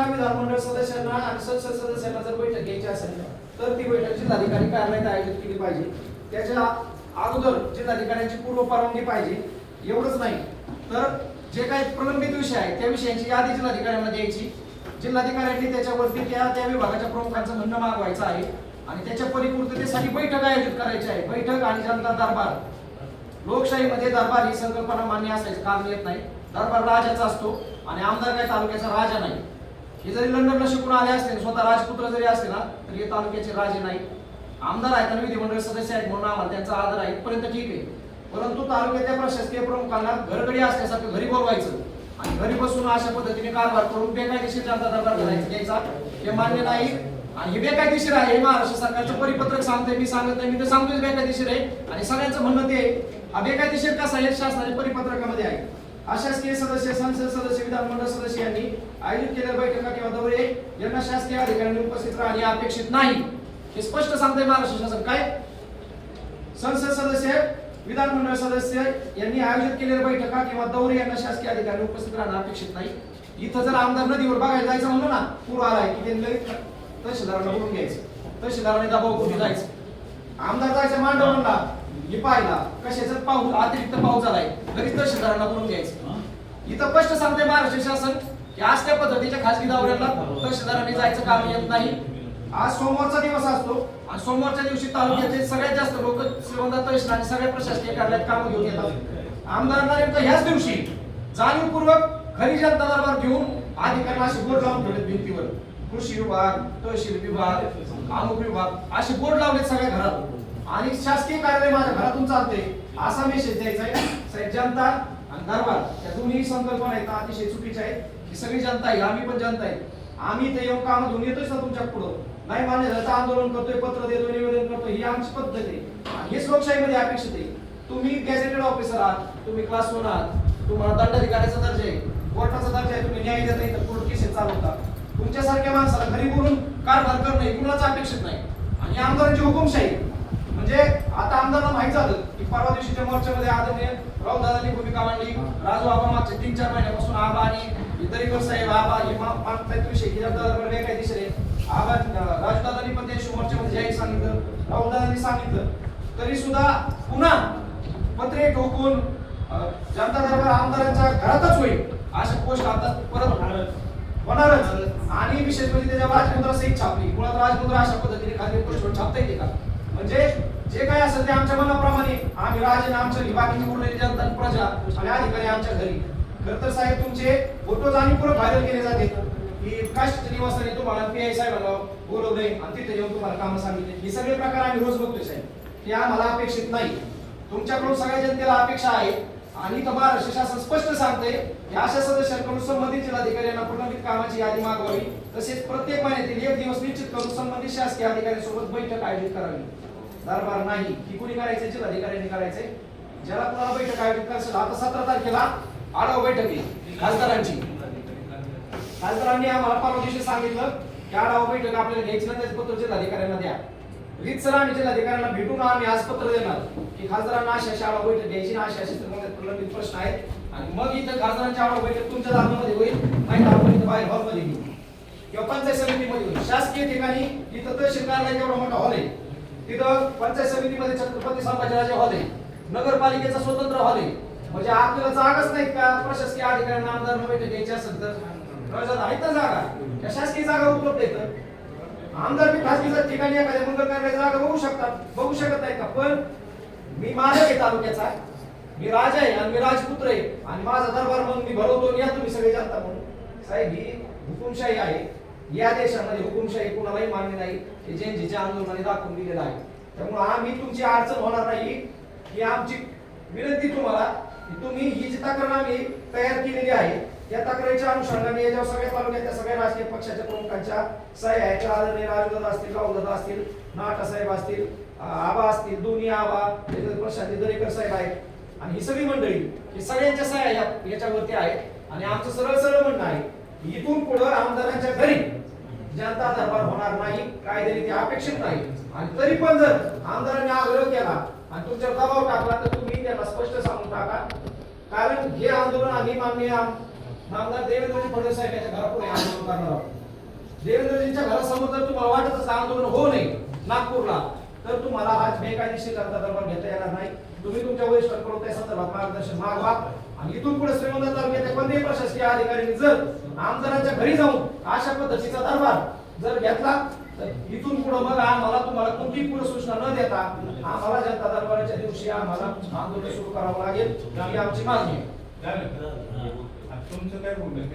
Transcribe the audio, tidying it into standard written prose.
विधानमंडळ सदस्यांना आणि संसद सदस्यांना जर बैठक घ्यायची असेल तर ती बैठक जिल्हाधिकारी कार्यालयात आयोजित केली पाहिजे. त्याच्या अगोदर जिल्हाधिकाऱ्यांची पूर्व परवानगी पाहिजे. एवढंच नाही तर जे काही प्रलंबित विषय आहेत त्या विषयांची यादी जिल्हाधिकाऱ्यांना द्यायची. जिल्हाधिकाऱ्यांनी त्याच्यावरती त्या विभागाच्या प्रमुखांचं म्हणणं मागवायचं आहे आणि त्याच्या परिपूर्ततेसाठी बैठक आयोजित करायची आहे. बैठक आणि जनता दरबार. लोकशाहीमध्ये दरबार ही संकल्पना मान्य असायची काम येत नाही. दरबार राजाचा असतो आणि आमदार काय तालुक्याचा राजा नाही. हे जरी लंडनला शिकून आले असते स्वतः राजपुत्र जरी असले ना तरी हे तालुक्याचे राजे नाही. आमदार आहेत आणि विधिमंडळ सदस्य आहेत म्हणून आम्हाला त्यांचा आदर आहे इथपर्यंत ठीक आहे. परंतु तालुक्याच्या प्रशासकीय प्रमुखांना घरगडी असल्यासारखं घरी बोलवायचं आणि घरी बसून अशा पद्धतीने कारभार करून बेकायदेशीर जनता दरबार घ्यायचा हे मान्य नाही. आणि हे बेकायदेशीर आहे. महाराष्ट्र सरकारचं परिपत्रक सांगतंय. मी सांगत नाही, मी तर सांगतोय बेकायदेशीर आहे. आणि सगळ्यांचं म्हणणं ते हा बेकायदेशीर कसा आहे शासनाच्या परिपत्रकामध्ये आहे. अशासकीय सदस्य, संसद सदस्य, विधानमंडळ सदस्य यांनी आयोजित केलेल्या बैठका किंवा दौरे यांना शासकीय अधिकाऱ्यांनी उपस्थित राहणे अपेक्षित नाही. हे स्पष्ट सांगतंय महाराष्ट्र शासन. काय संसद सदस्य, विधानमंडळ सदस्य यांनी आयोजित केलेल्या बैठका किंवा दौरे यांना शासकीय अधिकाऱ्यांनी उपस्थित राहणं अपेक्षित नाही. इथं जर आमदार नदीवर बघायला जायचं म्हणलं ना पूर आलाय की त्यांनी तहसीलदारांना बोलून घ्यायचं. तहसीलदारांनी दबाव कुठे जायचं. आमदार जायचं मांडवला हे पाहिला कशाचं पाऊस अतिरिक्त पाऊस झालाय लगेच तहसीलदारांना बोलून घ्यायचं. इथं स्पष्ट सांगते महाराष्ट्र शासन की आज त्या पद्धतीच्या खासगी दौऱ्याला तहसीलदारांनी जायचं काम येत नाही. आज सोमवारचा दिवस असतो आणि सोमवारच्या दिवशी तालुक्याचे सगळ्यात जास्त लोक श्रीगोंदा तहसील आणि सगळ्या प्रशासकीय कार्यालयात काम घेऊन येतात. आमदारांना नेमकं ह्याच दिवशी जाणीवपूर्वक खरी जनता दरबार घेऊन अधिकाऱ्यांना असे बोर्ड लावून ठेवलेत भिंतीवर. कृषी विभाग, तहसील विभाग, अमुक विभाग असे बोर्ड लावलेत सगळ्या घरात आणि शासकीय कार्यालय माझ्या घरातून चालते असा मेसेज द्यायचा आहे. साहेब जनता आणि दरबार या दोन्ही संकल्पना आहेत अतिशय चुकीच्या आहेत. ही सगळी जनता आहे, आम्ही पण जनता आहे. आम्ही इथे येऊन काम घेऊन येतोय ना तुमच्या पुढं. नाही मान्य झालं आंदोलन करतोय, पत्र देतोय, निवेदन करतोय. ही आमची पद्धत आहे. हेच लोकशाहीमध्ये अपेक्षित आहे. तुम्ही गॅझेटेड ऑफिसर आहात, तुम्ही क्लास 1 आहात, तुम्हाला दंडाधिकाऱ्याचा दर्जा आहे, कोर्टाचा दर्जा आहे, तुम्ही न्याय देता इथं कोर्ट केसेस चालवता. तुमच्यासारख्या माणसाला घरी बोलून कारभार करणे कुणाच अपेक्षित नाही. आणि आमदारांची हुकुमशाही म्हणजे आता आमदारांना माहित झालं की परवा दिवशीच्या मोर्चामध्ये आदरणीय राऊतदादांनी भूमिका मांडली. राजू आबा मागच्या 3-4 महिन्यापासून आबा आणि दरेकर साहेब आबा हे मागतायत विषय की जनता दरबार बेकायदेशीर आहे. आबा राजदादांनी पण त्या मोर्चामध्ये जाहीर सांगितलं, राऊतदादांनी सांगितलं. तरी सुद्धा पुन्हा पत्रे ठोकून जनता दरबार आमदारांच्या घरातच होईल अशा पोस्ट आता परत होणारच. आणि विशेष म्हणजे त्याच्या राजमुद्रा सहित छापली. मुळात राजमुद्रा अशा पद्धतीने खाली पोस्टवर छापता येते का? म्हणजे जे काही असेल ते आमच्या मनाप्रमाणे आम्ही राजे आमच्या बाकीची उरलेली जनता प्रजा आणि अधिकारी आमच्या घरी. खर तर साहेब तुमचे फोटो जाणीवपूर्वक व्हायरल केले जाते की काष्ट निवासाने तुम्हाला पीआय साहेबांना बोलवलंय आणि तिथे येऊन तुम्हाला कामं सांगितले. हे सगळे प्रकार आम्ही रोज बघतोय साहेब. हे आम्हाला अपेक्षित नाही. तुमच्याकडून सगळ्या जनतेला अपेक्षा आहे. आणि महाराष्ट्र शासन स्पष्ट सांगते की अशा सदस्यांकडून संबंधित जिल्हाधिकाऱ्यांना प्रलंबित कामाची यादी मागवावी. तसेच प्रत्येक महिन्यातील 1 दिवस निश्चित करून संबंधित शासकीय अधिकाऱ्यांसोबत बैठक आयोजित करावी. दरबार नाही की कुणी करायचे, जिल्हाधिकाऱ्यांनी करायचे. ज्याला कुणाला बैठक आयोजित करायचं आता 17 तारखेला आढावा बैठक आहे खासदारांची. खासदारांनी आम्हाला परवा दिवशी सांगितलं की आढावा बैठक आपल्याला घ्यायची ना त्याचं पत्र जिल्हाधिकाऱ्यांना द्या. रीतसर आम्ही जिल्हाधिकाऱ्यांना भेटून आम्ही आज पत्र देणार की खासदारांना अशा आढावा बैठक घ्यायची ना अशा प्रलंबित प्रश्न आहेत. आणि मग इथं खासदारांची आढावा बैठक तुमच्या दालनामध्ये होईल, माहिती आपण इथं बाहेर हॉलमध्ये घेऊ किंवा पंचायत समितीमध्ये होईल. शासकीय ठिकाणी इथं तहसील कार्यालय एवढा मोठा हॉल आहे, तिथं पंचायत समितीमध्ये छत्रपती संभाजीराजे हॉल आहे, नगरपालिकेचा स्वतंत्र हॉल आहे. म्हणजे आपल्याला जागाच नाहीत का प्रशासकीय अधिकाऱ्यांना आमदारांना बैठक घ्यायची असेल तर आहेत ना जागा. त्या शासकीय जागा उपलब्ध आहेत. आमदार बी खासगीच्या ठिकाणी एखाद्या मंगल कार्यालयाची जागा बघू शकतात, बघू शकत नाही का? पण मी मालक आहे तालुक्याचा, मी राजा आहे आणि मी राजपुत्र आहे आणि माझा दरबार मग मी भरवतो. या तुम्ही सगळे जनता म्हणून. साहेब ही हुकुमशाही आहे. या देशामध्ये हुकुमशाही कुणालाही मान्य नाही. हे जयंतीच्या आंदोलनाने दाखवून दिलेलं आहे. त्यामुळे आम्ही तुमची अडचण होणार नाही ही आमची विनंती तुम्हाला की तुम्ही ही जी तक्रार आम्ही तयार केलेली आहे त्या तक्रारीच्या अनुषंगाने याच्यावर सगळ्या तालुक्यातल्या सगळ्या राजकीय पक्षाच्या प्रमुखांच्या सह्या आहेत. आदरणीय राजदादा असतील, राऊतदादा असतील, नाटा साहेब असतील, आबा असतील, दोन्ही आबा, प्रशांत दरेकर साहेब आहेत आणि ही सगळी मंडळी ही सगळ्यांच्या सह्या याच्यावरती आहेत. आणि आमचं सरळ सरळ म्हणणं आहे इथून पुढे आमदारांच्या घरी जनता दरबार होणार नाही, कायदेरीत्या अपेक्षित नाही. आणि तरी पण जर आमदारांनी आग्रह केला आणि तुमच्यावर दबाव टाकला तर तुम्ही त्यांना स्पष्ट सांगून टाका. कारण हे आंदोलन आम्ही माननीय नामदार देवेंद्रजी फडणवीस साहेबांच्या घरापुढे आंदोलन करणार आहोत। देवेंद्रजींच्या घरासमोर जर तुम्हाला वाटत असं आंदोलन होऊ नये नागपूरला, तर तुम्हाला आज बेकायदेशीर जनता दरबार घेता येणार नाही। तुम्ही तुमच्या वरिष्ठांकडून त्या संदर्भात मार्गदर्शन मागवा आणि इथून पुढे श्रीगोंदा तालुक्याच्या कोणत्याही प्रशासकीय अधिकाऱ्यांनी जर आमदारांच्या घरी जाऊन अशा पद्धतीचा दरबार जर घेतला तर इथून पुढे मग आम्हाला तुम्हाला कोणतीही पूर्व सूचना न देता आम्हाला जनता दरबाराच्या दिवशी आम्हाला आंदोलन सुरू करावं लागेल, ही आमची मागणी आहे। तुमचं काय बोलणं